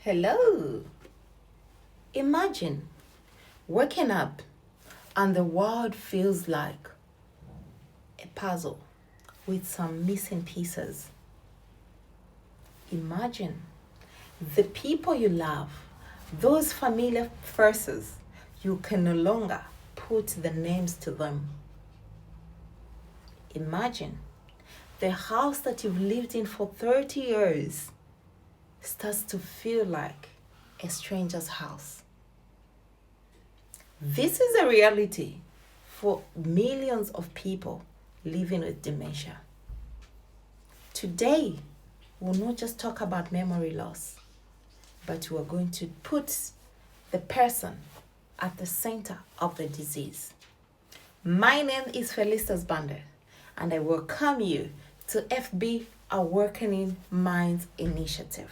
Hello. Imagine waking up and the world feels like a puzzle with some missing pieces. Imagine the people you love, those familiar faces, you can no longer put the names to them. Imagine the house that you've lived in for 30 years starts to feel like a stranger's house. This is a reality for millions of people living with dementia. Today, we'll not just talk about memory loss, but we're going to put the person at the center of the disease. My name is Felicitas Bande, and I welcome you to FB Awakening Minds Initiative.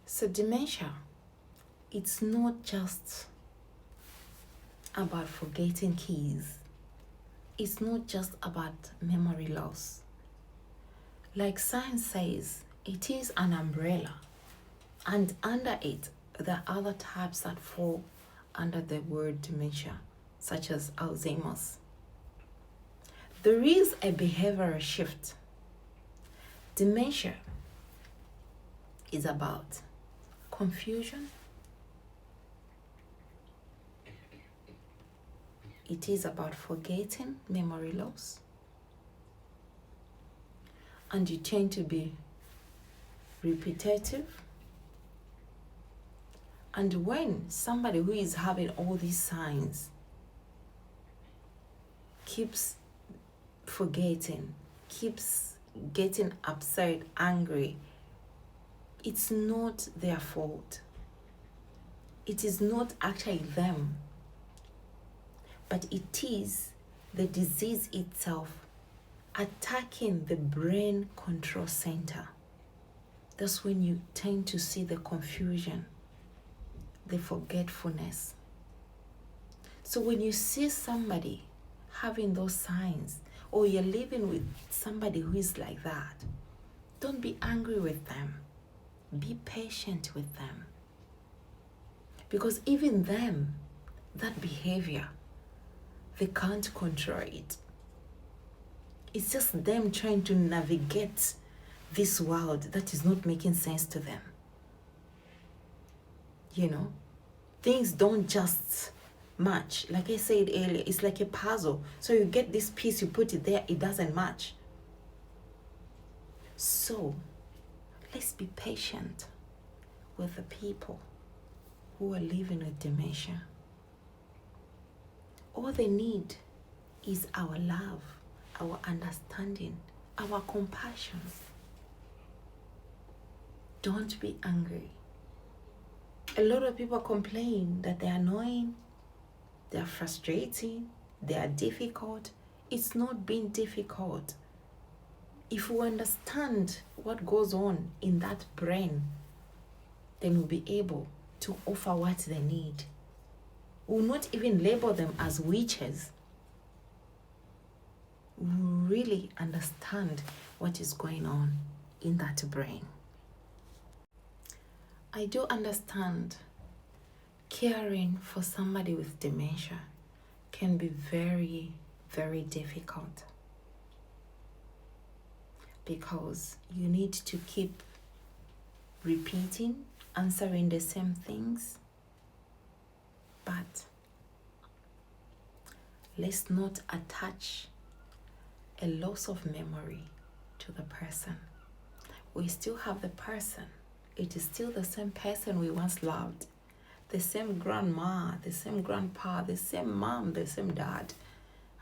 So dementia, it's not just about forgetting keys. It's not just about memory loss. Like science says, it is an umbrella, and under it, there are other types that fall under the word dementia, such as Alzheimer's. There is a behavioral shift. Dementia is about confusion. It is about forgetting, memory loss. And you tend to be repetitive. And when somebody who is having all these signs keeps forgetting, keeps getting upset, angry, it's not their fault. It is not actually them, but it is the disease itself attacking the brain control center. That's when you tend to see the confusion, the forgetfulness. So when you see somebody having those signs, or you're living with somebody who is like that, don't be angry with them. Be patient with them. Because even them, that behavior, they can't control it. It's just them trying to navigate this world that is not making sense to them. You know, things don't just match. Like I said earlier, it's like a puzzle. So you get this piece, you put it there, it doesn't match. So let's be patient with the people who are living with dementia. All they need is our love, our understanding, our compassion. Don't be angry. A lot of people complain that they're annoying, they're frustrating, they are difficult. It's not being difficult. If we understand what goes on in that brain, then we'll be able to offer what they need. We'll not even label them as witches. We'll really understand what is going on in that brain. I do understand caring for somebody with dementia can be very, very difficult, because you need to keep repeating, answering the same things. But let's not attach a loss of memory to the person. We still have the person. It is still the same person we once loved. The same grandma, the same grandpa, the same mom, the same dad.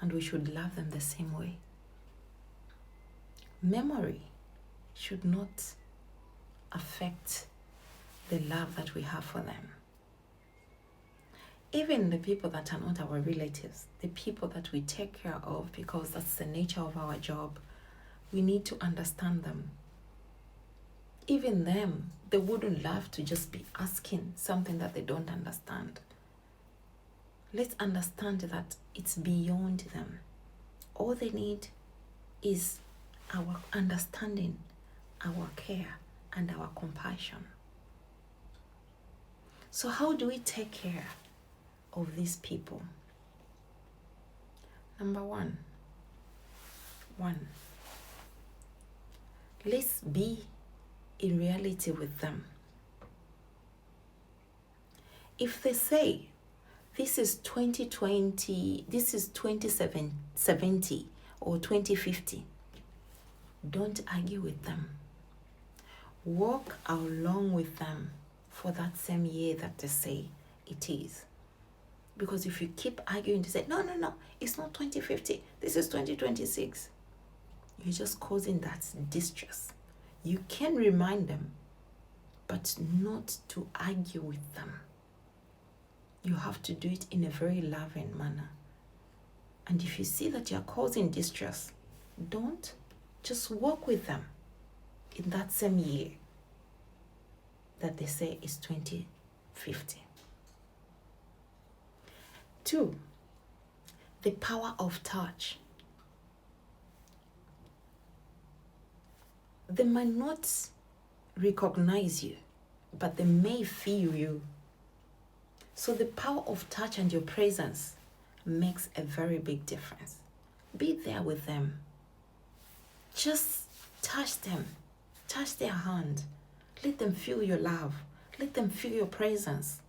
And we should love them the same way. Memory should not affect the love that we have for them. Even the people that are not our relatives, the people that we take care of because that's the nature of our job, we need to understand them. Even them, they wouldn't love to just be asking something that they don't understand. Let's understand that it's beyond them. All they need is our understanding, our care, and our compassion. So how do we take care of these people? Number one, let's be in reality with them. If they say, this is 2020, this is 2070 or 2050, don't argue with them. Walk along with them for that same year that they say it is. Because if you keep arguing to say, no, it's not 2050, this is 2026, you're just causing that distress. You can remind them, but not to argue with them. You have to do it in a very loving manner. And if you see that you're causing distress, don't. Just walk with them in that same year that they say is 2050. 2, the power of touch. They might not recognize you, but they may feel you. So the power of touch and your presence makes a very big difference. Be there with them. Just touch them. Touch their hand. Let them feel your love. Let them feel your presence.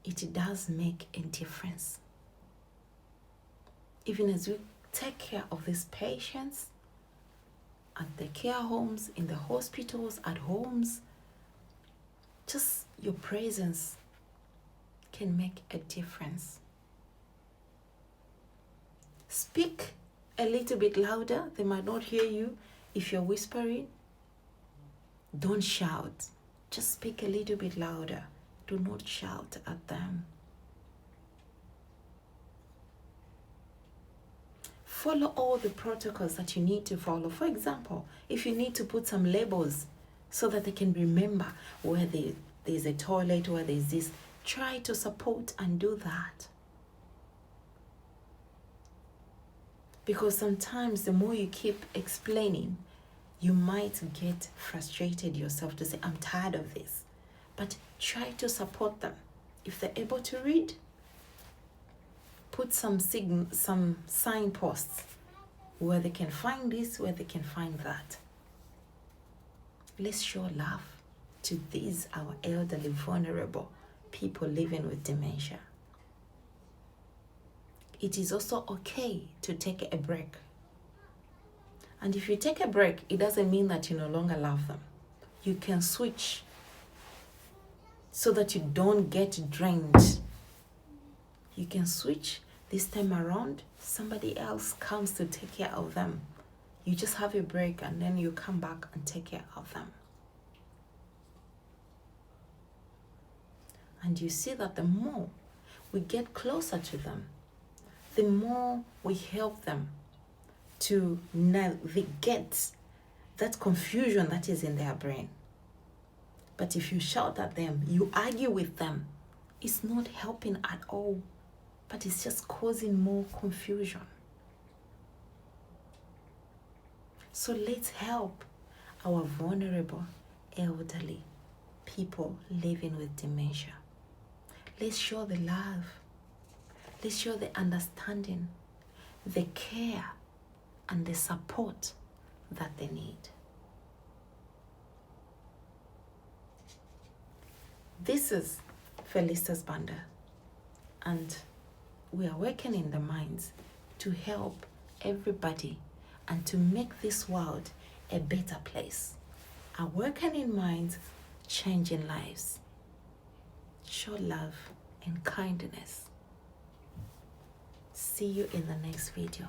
It does make a difference. Even as we take care of these patients at the care homes, in the hospitals, at homes, just your presence can make a difference. Speak a little bit louder. They might not hear you if you're whispering. Don't shout. Just speak a little bit louder. Do not shout at them. Follow all the protocols that you need to follow. For example, if you need to put some labels so that they can remember where there's a toilet, where there's this, try to support and do that. Because sometimes the more you keep explaining, you might get frustrated yourself to say, I'm tired of this. But try to support them. If they're able to read, put some signposts where they can find this, where they can find that. Let's show love to these, our elderly, vulnerable people living with dementia. It is also okay to take a break. And if you take a break, it doesn't mean that you no longer love them. You can switch so that you don't get drained. You can switch. This time around, somebody else comes to take care of them. You just have a break and then you come back and take care of them. And you see that the more we get closer to them, the more we help them to navigate that confusion that is in their brain. But if you shout at them, you argue with them, it's not helping at all, but it's just causing more confusion. So let's help our vulnerable elderly people living with dementia. Let's show the love. Let's show the understanding, the care, and the support that they need. This is Felicitas Banda, and we are working in the minds to help everybody and to make this world a better place. Awakening minds, changing lives. Show love and kindness. See you in the next video.